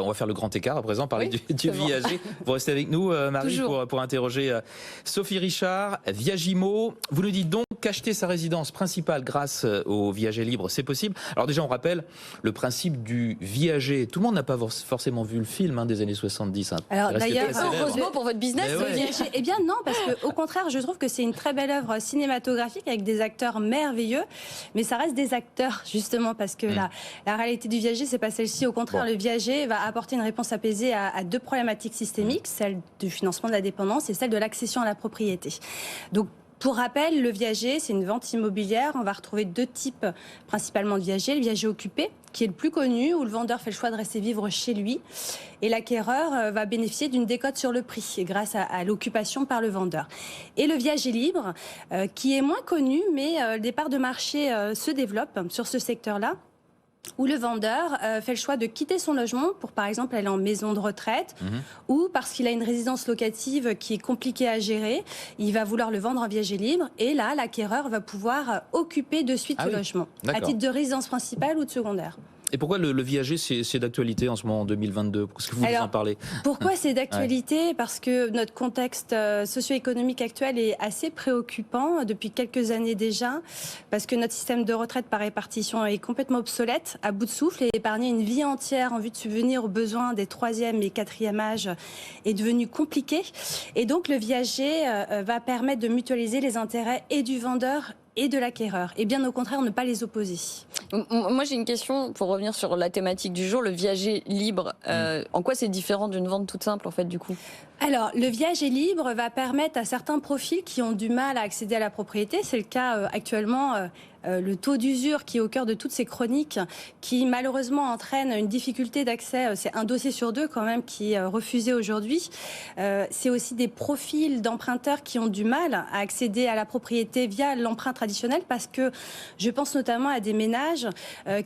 va faire le grand écart à présent, parler du viager. Vous restez avec nous, Marie, pour interroger Sophie Richard. Viagimo, vous nous dites donc qu'acheter sa résidence principale grâce au viager libre, c'est possible. Alors déjà, on rappelle le principe du viager. Tout le monde n'a pas forcément vu le film des années 70. Alors d'ailleurs, heureusement pour votre business, le viager. Eh bien non, parce qu'au contraire, je trouve que c'est une très belle œuvre cinématographique avec des acteurs merveilleux, mais ça reste des acteurs justement parce que la réalité du viager, c'est pas celle-ci. Au contraire, le viager va apporter une réponse apaisée à deux problématiques systémiques, celle du financement de la dépendance et celle de l'accession à la propriété. Donc pour rappel, le viager, c'est une vente immobilière. On va retrouver deux types principalement de viager. Le viager occupé, qui est le plus connu, où le vendeur fait le choix de rester vivre chez lui. Et l'acquéreur va bénéficier d'une décote sur le prix grâce à l'occupation par le vendeur. Et le viager libre, qui est moins connu, mais des parts de marché se développent sur ce secteur-là, où le vendeur fait le choix de quitter son logement pour, par exemple, aller en maison de retraite ou parce qu'il a une résidence locative qui est compliquée à gérer, il va vouloir le vendre en viager libre et là, l'acquéreur va pouvoir occuper de suite le logement à titre de résidence principale ou de secondaire. Et pourquoi le viager, c'est d'actualité en ce moment, en 2022 ? Parce que vous en parlez. Pourquoi c'est d'actualité ? Parce que notre contexte socio-économique actuel est assez préoccupant depuis quelques années déjà, parce que notre système de retraite par répartition est complètement obsolète, à bout de souffle, et épargner une vie entière en vue de subvenir aux besoins des 3e et 4e âges est devenu compliqué. Et donc le viager va permettre de mutualiser les intérêts et du vendeur et de l'acquéreur, et bien au contraire ne pas les opposer. Moi j'ai une question pour revenir sur la thématique du jour, le viager libre. En quoi c'est différent d'une vente toute simple en fait du coup ? Alors, le viager libre va permettre à certains profils qui ont du mal à accéder à la propriété, c'est le cas actuellement, le taux d'usure qui est au cœur de toutes ces chroniques, qui malheureusement entraîne une difficulté d'accès, c'est un dossier sur deux quand même qui est refusé aujourd'hui. C'est aussi des profils d'emprunteurs qui ont du mal à accéder à la propriété via l'emprunt traditionnel, parce que je pense notamment à des ménages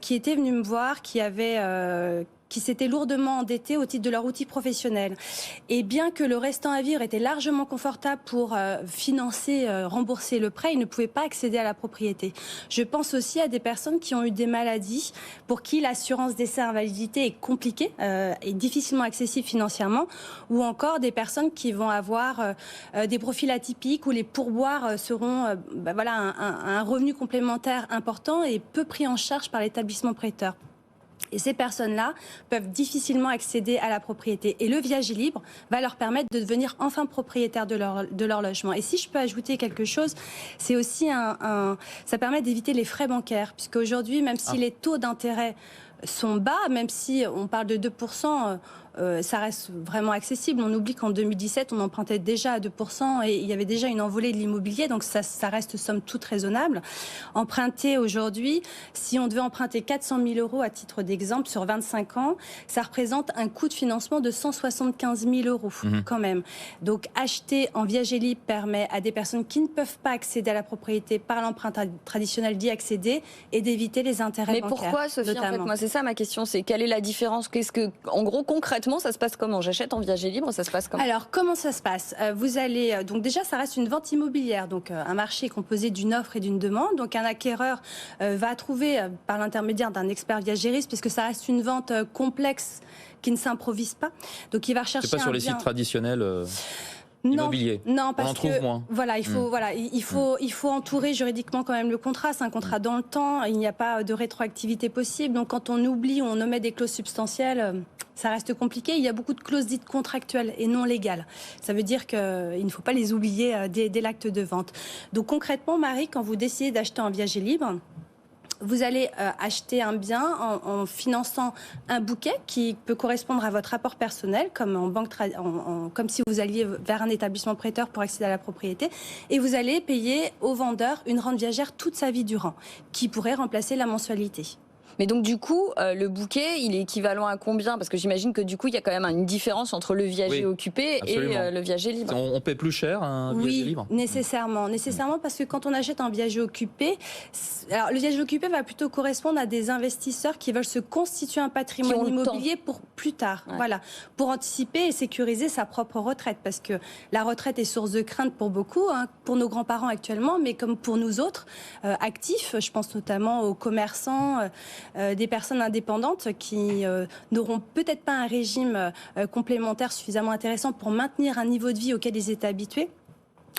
qui étaient venus me voir, qui s'étaient lourdement endettés au titre de leur outil professionnel. Et bien que le restant à vivre était largement confortable pour rembourser le prêt, ils ne pouvaient pas accéder à la propriété. Je pense aussi à des personnes qui ont eu des maladies pour qui l'assurance décès invalidité est compliquée et difficilement accessible financièrement, ou encore des personnes qui vont avoir des profils atypiques où les pourboires seront un revenu complémentaire important et peu pris en charge par l'établissement prêteur. Et ces personnes-là peuvent difficilement accéder à la propriété. Et le viager libre va leur permettre de devenir enfin propriétaires de leur logement. Et si je peux ajouter quelque chose, c'est aussi ça permet d'éviter les frais bancaires. Puisque aujourd'hui, même si les taux d'intérêt sont bas, même si on parle de 2%, ça reste vraiment accessible. On oublie qu'en 2017, on empruntait déjà à 2% et il y avait déjà une envolée de l'immobilier, donc ça reste somme toute raisonnable. Emprunter aujourd'hui, si on devait emprunter 400 000 euros à titre d'exemple sur 25 ans, ça représente un coût de financement de 175 000 euros quand même. Donc acheter en viager libre permet à des personnes qui ne peuvent pas accéder à la propriété par l'emprunt traditionnel d'y accéder et d'éviter les intérêts bancaires. Mais pourquoi, Sophie, en fait, moi c'est ça ma question, c'est quelle est la différence ? En gros, concrètement, ça se passe comment ? J'achète en viager libre, ça se passe comment ? Alors, comment ça se passe ? Vous allez... Donc déjà, ça reste une vente immobilière. Donc, un marché composé d'une offre et d'une demande. Donc, un acquéreur va trouver, par l'intermédiaire d'un expert viagériste, puisque ça reste une vente complexe qui ne s'improvise pas. Donc, il va rechercher c'est pas sur les sites traditionnels immobilier. Non, parce on en trouve moins. Voilà, il faut entourer juridiquement quand même le contrat. C'est un contrat dans le temps. Il n'y a pas de rétroactivité possible. Donc, quand on oublie ou on omet des clauses substantielles, ça reste compliqué. Il y a beaucoup de clauses dites contractuelles et non légales. Ça veut dire qu'il ne faut pas les oublier dès l'acte de vente. Donc, concrètement, Marie, quand vous décidez d'acheter en viager libre, vous allez acheter un bien en finançant un bouquet qui peut correspondre à votre rapport personnel, comme en banque, comme si vous alliez vers un établissement prêteur pour accéder à la propriété, et vous allez payer au vendeur une rente viagère toute sa vie durant, qui pourrait remplacer la mensualité. Mais donc du coup, le bouquet, il est équivalent à combien ? Parce que j'imagine que du coup, il y a quand même une différence entre le viager occupé et le viager libre. On paie plus cher un viager libre ? Oui, nécessairement, parce que quand on achète un viager occupé, alors le viager occupé va plutôt correspondre à des investisseurs qui veulent se constituer un patrimoine immobilier pour plus tard, pour anticiper et sécuriser sa propre retraite, parce que la retraite est source de crainte pour beaucoup, pour nos grands-parents actuellement, mais comme pour nous autres actifs, je pense notamment aux commerçants, des personnes indépendantes qui n'auront peut-être pas un régime complémentaire suffisamment intéressant pour maintenir un niveau de vie auquel ils étaient habitués.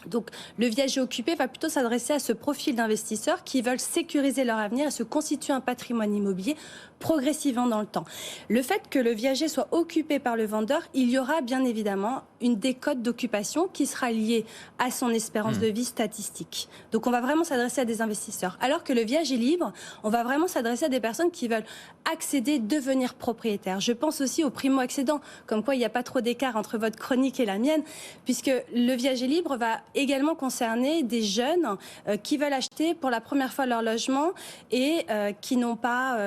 Donc le viager occupé va plutôt s'adresser à ce profil d'investisseurs qui veulent sécuriser leur avenir et se constituer un patrimoine immobilier progressivement dans le temps. Le fait que le viager soit occupé par le vendeur, il y aura bien évidemment une décote d'occupation qui sera liée à son espérance de vie statistique. Donc on va vraiment s'adresser à des investisseurs. Alors que le viager libre, on va vraiment s'adresser à des personnes qui veulent accéder, devenir propriétaires. Je pense aussi aux primo-accédants, comme quoi il n'y a pas trop d'écart entre votre chronique et la mienne, puisque le viager libre va également concerner des jeunes qui veulent acheter pour la première fois leur logement et qui n'ont pas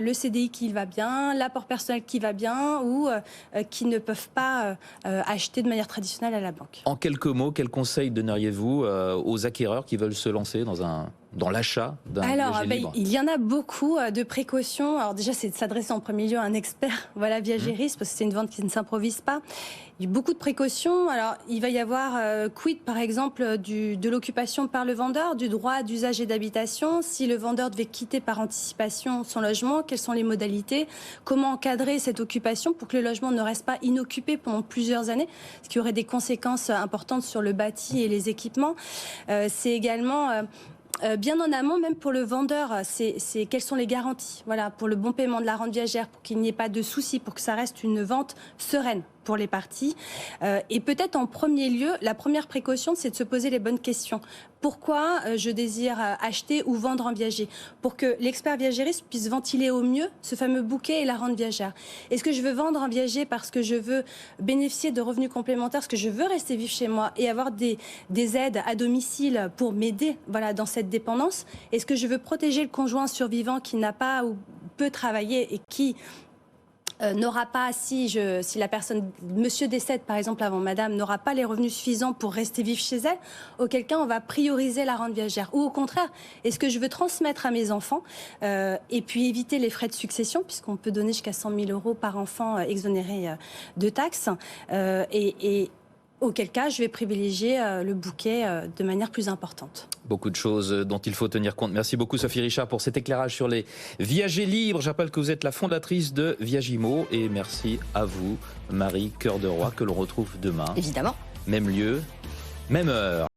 le CDI qui va bien, l'apport personnel qui va bien ou qui ne peuvent pas acheter de manière traditionnelle à la banque. En quelques mots, quel conseil donneriez-vous aux acquéreurs qui veulent se lancer dans l'achat d'un viager libre? Il y en a beaucoup de précautions. Alors déjà, c'est de s'adresser en premier lieu à un expert, viagériste, parce que c'est une vente qui ne s'improvise pas. Il y a beaucoup de précautions. Alors, il va y avoir quid, par exemple, de l'occupation par le vendeur, du droit d'usage et d'habitation. Si le vendeur devait quitter par anticipation son logement, quelles sont les modalités? Comment encadrer cette occupation pour que le logement ne reste pas inoccupé pendant plusieurs années, ce qui aurait des conséquences importantes sur le bâti et les équipements. C'est également... bien en amont, même pour le vendeur, c'est quelles sont les garanties, pour le bon paiement de la rente viagère, pour qu'il n'y ait pas de soucis, pour que ça reste une vente sereine pour les parties. Et peut-être en premier lieu, la première précaution, c'est de se poser les bonnes questions. Pourquoi je désire acheter ou vendre en viager? Pour que l'expert viagériste puisse ventiler au mieux ce fameux bouquet et la rente viagère. Est-ce que je veux vendre en viager parce que je veux bénéficier de revenus complémentaires, parce que je veux rester vivre chez moi et avoir des aides à domicile pour m'aider dans cette dépendance? Est-ce que je veux protéger le conjoint survivant qui n'a pas ou peut travailler et qui n'aura pas, si la personne, monsieur décède par exemple avant madame, n'aura pas les revenus suffisants pour rester vivre chez elle, auquel cas on va prioriser la rente viagère. Ou au contraire, est-ce que je veux transmettre à mes enfants et puis éviter les frais de succession, puisqu'on peut donner jusqu'à 100 000 € par enfant exonéré de taxes et auquel cas, je vais privilégier le bouquet de manière plus importante. Beaucoup de choses dont il faut tenir compte. Merci beaucoup Sophie Richard pour cet éclairage sur les viagers libres. Je rappelle que vous êtes la fondatrice de Viagimo et merci à vous Marie Cœur de Roi que l'on retrouve demain. Évidemment. Même lieu, même heure.